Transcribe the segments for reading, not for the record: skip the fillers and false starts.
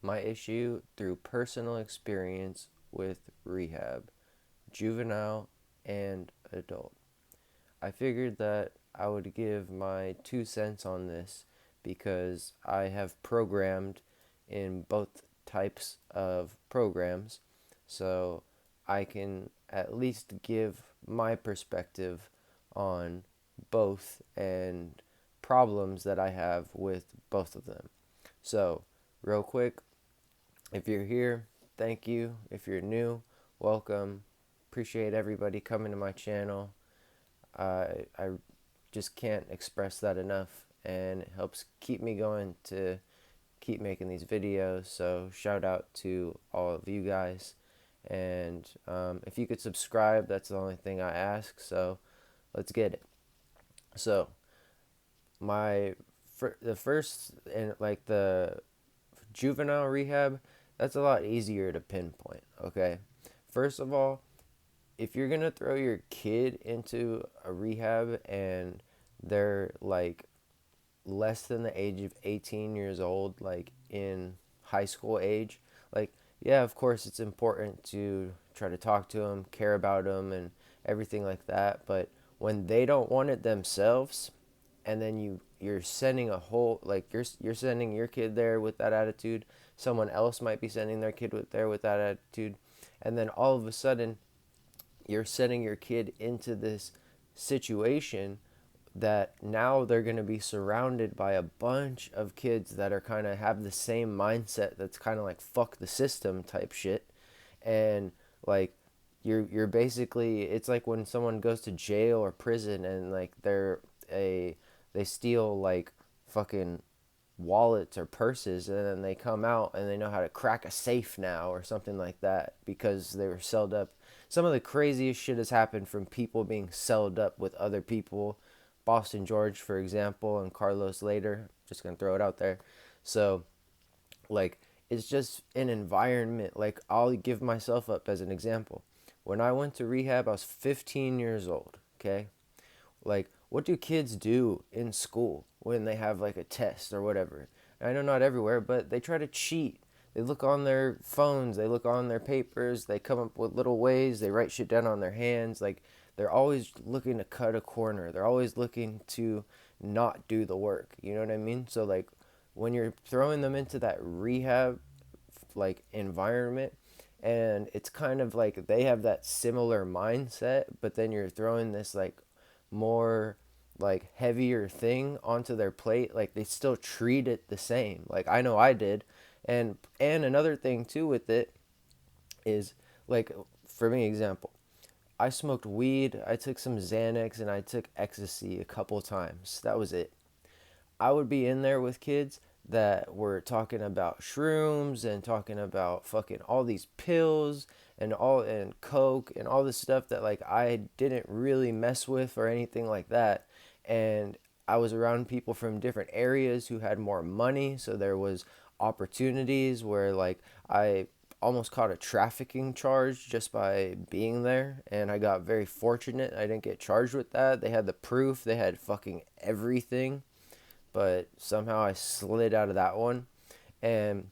my issue through personal experience with rehab, juvenile and adult. I figured that I would give my 2 cents on this because I have programmed in both types of programs, so I can at least give my perspective on both and problems that I have with both of them. So, real quick, if you're here, thank you. If you're new, welcome. Appreciate everybody coming to my channel. I just can't express that enough, and it helps keep me going to keep making these videos. So shout out to all of you guys, and if you could subscribe, that's the only thing I ask. So let's get it. So my the first and like the juvenile rehab, that's a lot easier to pinpoint. Okay, first of all, if you're gonna throw your kid into a rehab and they're like less than the age of 18 years old, like in high school age, like, yeah, of course it's important to try to talk to them, care about them, and everything like that. But when they don't want it themselves, and then you're sending a whole like you're sending your kid there with that attitude, someone else might be sending their kid with that attitude, and then all of a sudden you're setting your kid into this situation that now they're going to be surrounded by a bunch of kids that are kind of have the same mindset, that's kind of like fuck the system type shit. And like you're basically, it's like when someone goes to jail or prison and like a they steal like fucking wallets or purses, and then they come out and they know how to crack a safe now or something like that because they were celled up. Some of the craziest shit has happened from people being celled up with other people. Boston George, for example, and Carlos later. Just gonna throw it out there. So, like, it's just an environment. Like, I'll give myself up as an example. When I went to rehab, I was 15 years old. Okay, like, what do kids do in school when they have like a test or whatever? I know not everywhere, but they try to cheat. They look on their phones, they look on their papers, they come up with little ways, they write shit down on their hands. Like, they're always looking to cut a corner. They're always looking to not do the work. You know what I mean? So like when you're throwing them into that rehab like environment, and it's kind of like they have that similar mindset, but then you're throwing this like more like heavier thing onto their plate, like they still treat it the same. Like I know I did. And another thing too with it is, like, for me example, I smoked weed, I took some Xanax, and I took ecstasy a couple times. That was it. I would be in there with kids that were talking about shrooms and talking about fucking all these pills and coke and all this stuff that like I didn't really mess with or anything like that. And I was around people from different areas who had more money, so there was opportunities where like I almost caught a trafficking charge just by being there, and I got very fortunate. I didn't get charged with that. They had the proof, they had fucking everything, but somehow I slid out of that one. And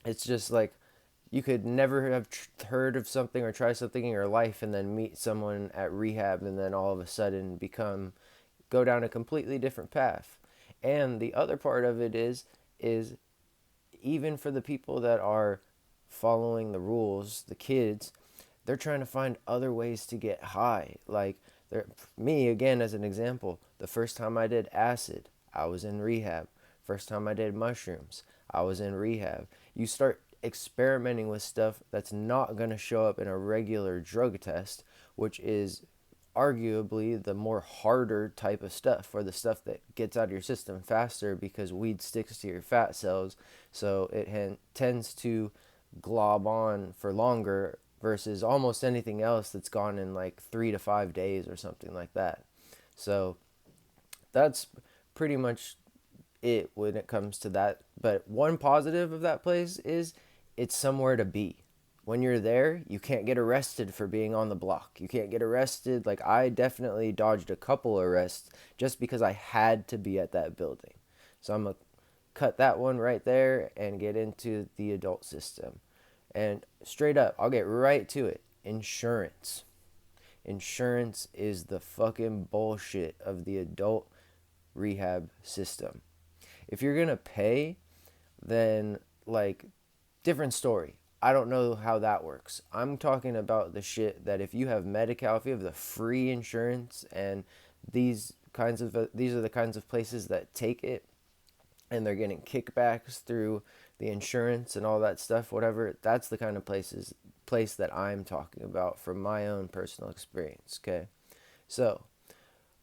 it's just like you could never have heard of something or try something in your life and then meet someone at rehab and then all of a sudden go down a completely different path. And the other part of it is even for the people that are following the rules, the kids, they're trying to find other ways to get high. Like, me again as an example, the first time I did acid, I was in rehab. First time I did mushrooms, I was in rehab. You start experimenting with stuff that's not going to show up in a regular drug test, which is arguably the more harder type of stuff, or the stuff that gets out of your system faster because weed sticks to your fat cells, so it tends to glob on for longer versus almost anything else that's gone in like 3 to 5 days or something like that. So that's pretty much it when it comes to that. But one positive of that place is it's somewhere to be. When you're there, you can't get arrested for being on the block. You can't get arrested. Like, I definitely dodged a couple arrests just because I had to be at that building. So I'm cut that one right there and get into the adult system. And straight up, I'll get right to it. Insurance. Insurance is the fucking bullshit of the adult rehab system. If you're gonna pay, then like different story. I don't know how that works. I'm talking about the shit that if you have Medi-Cal, if you have the free insurance, and these are the kinds of places that take it, and they're getting kickbacks through the insurance and all that stuff, whatever. That's the kind of place that I'm talking about from my own personal experience. Okay, so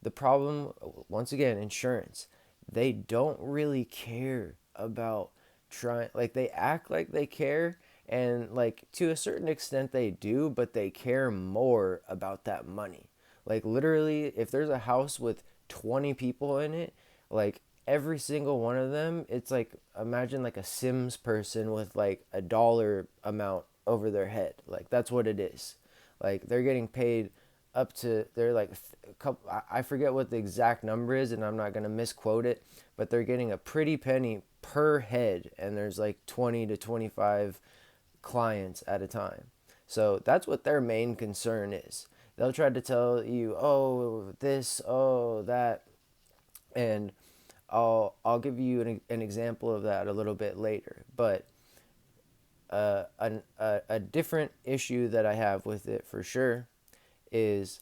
the problem, once again, insurance. They don't really care about trying, like, they act like they care, and like to a certain extent they do, but they care more about that money. Like, literally, if there's a house with 20 people in it, like every single one of them, it's like, imagine like a Sims person with like a dollar amount over their head. Like, that's what it is. Like, they're getting paid up to, they're like a couple, I forget what the exact number is, and I'm not going to misquote it, but they're getting a pretty penny per head, and there's like 20 to 25 clients at a time. So that's what their main concern is. They'll try to tell you, oh, this, oh, that, and I'll give you an example of that a little bit later. But a different issue that I have with it for sure is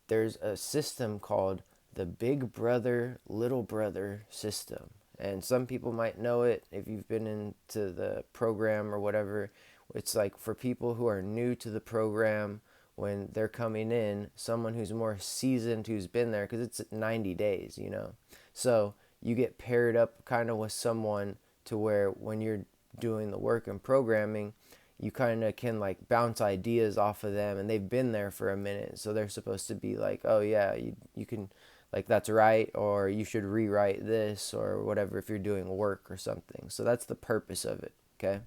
there's a system called the Big Brother, Little Brother system. And some people might know it if you've been into the program or whatever. It's like for people who are new to the program, when they're coming in, someone who's more seasoned, who's been there, because it's 90 days, you know. So you get paired up kind of with someone to where when you're doing the work and programming, you kind of can like bounce ideas off of them, and they've been there for a minute, so they're supposed to be like, oh yeah, you can, like, that's right, or you should rewrite this or whatever if you're doing work or something. So that's the purpose of it. Okay,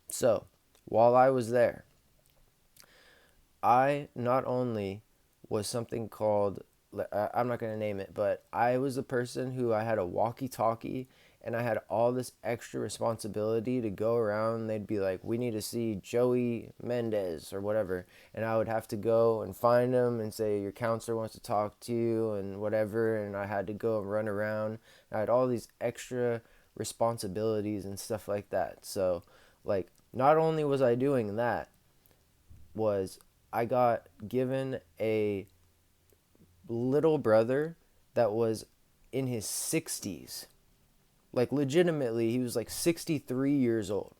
so while I was there, I not only was something called, I'm not going to name it, but I was the person who, I had a walkie-talkie, and I had all this extra responsibility to go around. They'd be like, we need to see Joey Mendez or whatever, and I would have to go and find him and say, your counselor wants to talk to you and whatever, and I had to go and run around. I had all these extra responsibilities and stuff like that. So like, not only was I doing that, was I got given a little brother that was in his 60s. Like, legitimately, he was like 63 years old.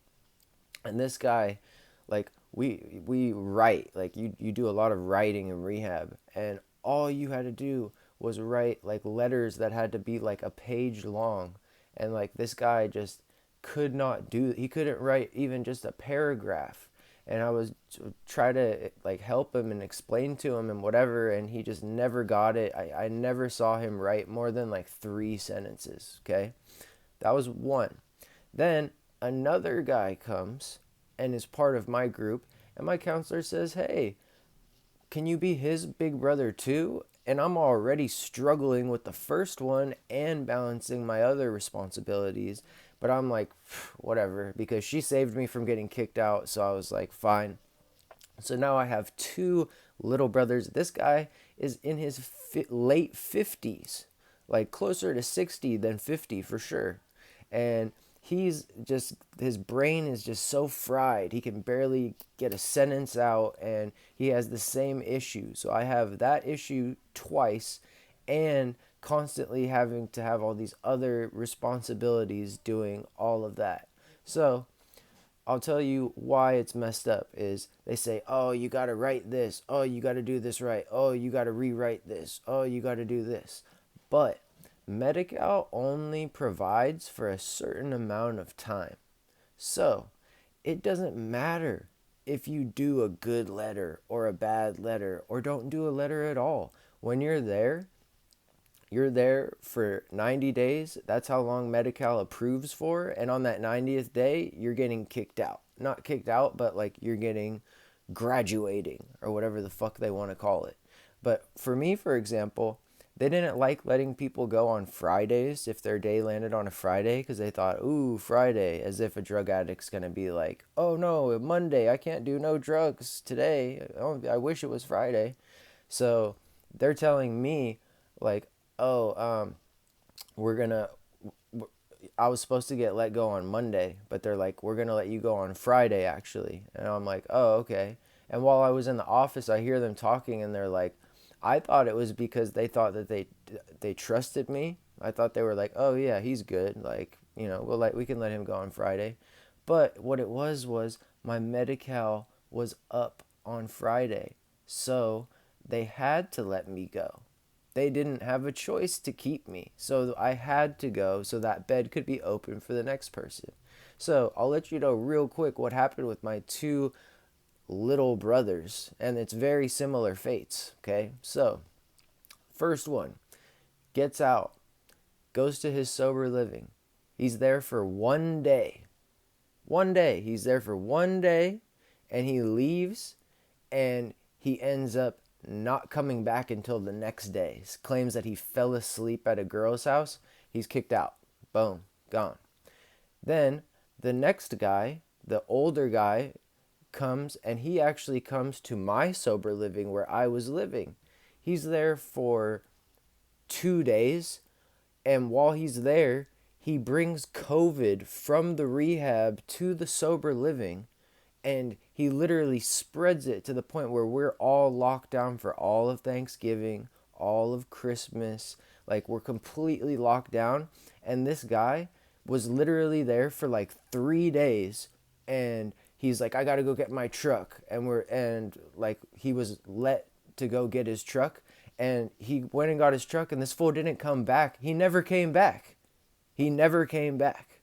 And this guy, like, we write, like, you do a lot of writing in rehab, and all you had to do was write like letters that had to be like a page long. And like, this guy just he couldn't write even just a paragraph. And I was try to like help him and explain to him and whatever, and he just never got it. I never saw him write more than like 3 sentences. Okay, that was one. Then another guy comes and is part of my group, and my counselor says, hey, can you be his big brother too? And I'm already struggling with the first one and balancing my other responsibilities. But I'm like, whatever, because she saved me from getting kicked out. So I was like, fine. So now I have two little brothers. This guy is in his late 50s, like closer to 60 than 50 for sure. And his brain is just so fried. He can barely get a sentence out, and he has the same issue. So I have that issue twice, and constantly having to have all these other responsibilities doing all of that. So I'll tell you why it's messed up is they say, oh, you got to write this. Oh, you got to do this right. Oh, you got to rewrite this. Oh, you got to do this. But Medi-Cal only provides for a certain amount of time. So it doesn't matter if you do a good letter or a bad letter or don't do a letter at all. When you're there for 90 days. That's how long Medi-Cal approves for. And on that 90th day, you're getting kicked out. Not kicked out, but like you're getting graduating or whatever the fuck they want to call it. But for me, for example, They didn't like letting people go on Fridays if their day landed on a Friday because they thought, ooh, Friday, as if a drug addict's going to be like, oh no, Monday, I can't do no drugs today. Oh, I wish it was Friday. So they're telling me, like, oh, we're going to, I was supposed to get let go on Monday, but they're like, we're going to let you go on Friday, actually. And I'm like, oh, okay. And while I was in the office, I hear them talking, and they're like, I thought it was because they thought that they trusted me. I thought they were like, oh yeah, he's good. Like, we can let him go on Friday. But what it was my Medi-Cal was up on Friday. So they had to let me go. They didn't have a choice to keep me. So I had to go so that bed could be open for the next person. So I'll let you know real quick what happened with my two little brothers, and it's very similar fates. Okay, so first one gets out, goes to his sober living. He's there for 1 day. 1 day. He's there for 1 day, and he leaves, and he ends up not coming back until the next day. He claims that he fell asleep at a girl's house. He's kicked out. Boom, gone. Then the next guy, the older guy, comes, and he actually comes to my sober living where I was living. He's there for 2 days, and while he's there, he brings COVID from the rehab to the sober living, and he literally spreads it to the point where we're all locked down for all of Thanksgiving, all of Christmas. Like, we're completely locked down, and this guy was literally there for like 3 days, and he's like, I gotta go get my truck, and like, he was let to go get his truck, and he went and got his truck, and this fool didn't come back. He never came back. He never came back.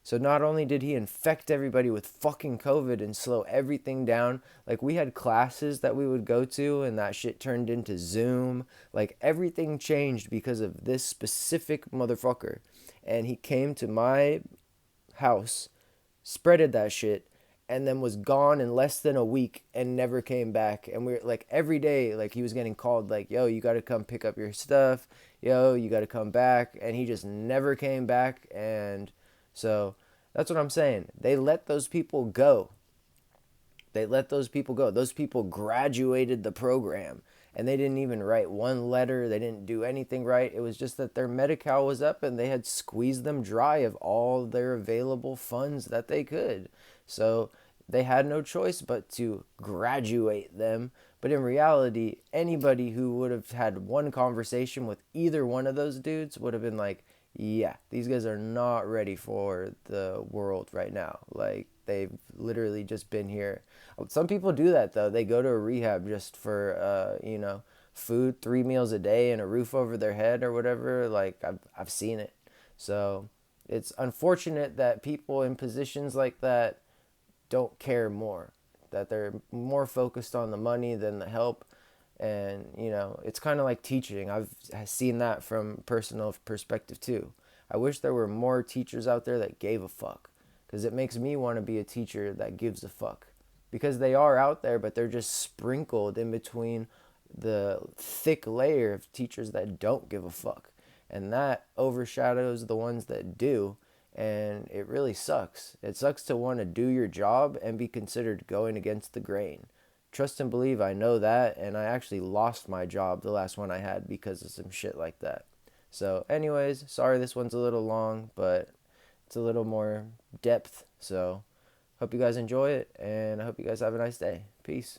So not only did he infect everybody with fucking COVID and slow everything down, like, we had classes that we would go to and that shit turned into Zoom. Like, everything changed because of this specific motherfucker. And he came to my house, spreaded that shit, and then was gone in less than a week and never came back. And we were like, every day, like, he was getting called, like, yo, you gotta come pick up your stuff, yo, you gotta come back. And he just never came back. And so that's what I'm saying. They let those people go. They let those people go. Those people graduated the program, and they didn't even write one letter. They didn't do anything right. It was just that their Medi-Cal was up, and they had squeezed them dry of all their available funds that they could. So they had no choice but to graduate them. But in reality, anybody who would have had one conversation with either one of those dudes would have been like, yeah, these guys are not ready for the world right now. Like, they've literally just been here. Some people do that, though. They go to a rehab just for, food, 3 meals a day, and a roof over their head or whatever. Like, I've seen it. So it's unfortunate that people in positions like that don't care more, that they're more focused on the money than the help. And it's kind of like teaching. I've seen that from personal perspective too. I wish there were more teachers out there that gave a fuck, because it makes me want to be a teacher that gives a fuck, because they are out there, but they're just sprinkled in between the thick layer of teachers that don't give a fuck, and that overshadows the ones that do. And it really sucks. It sucks to want to do your job and be considered going against the grain. Trust and believe, I know that, and I actually lost my job, the last one I had, because of some shit like that. So anyways, sorry this one's a little long, but it's a little more depth. So hope you guys enjoy it, and I hope you guys have a nice day. Peace.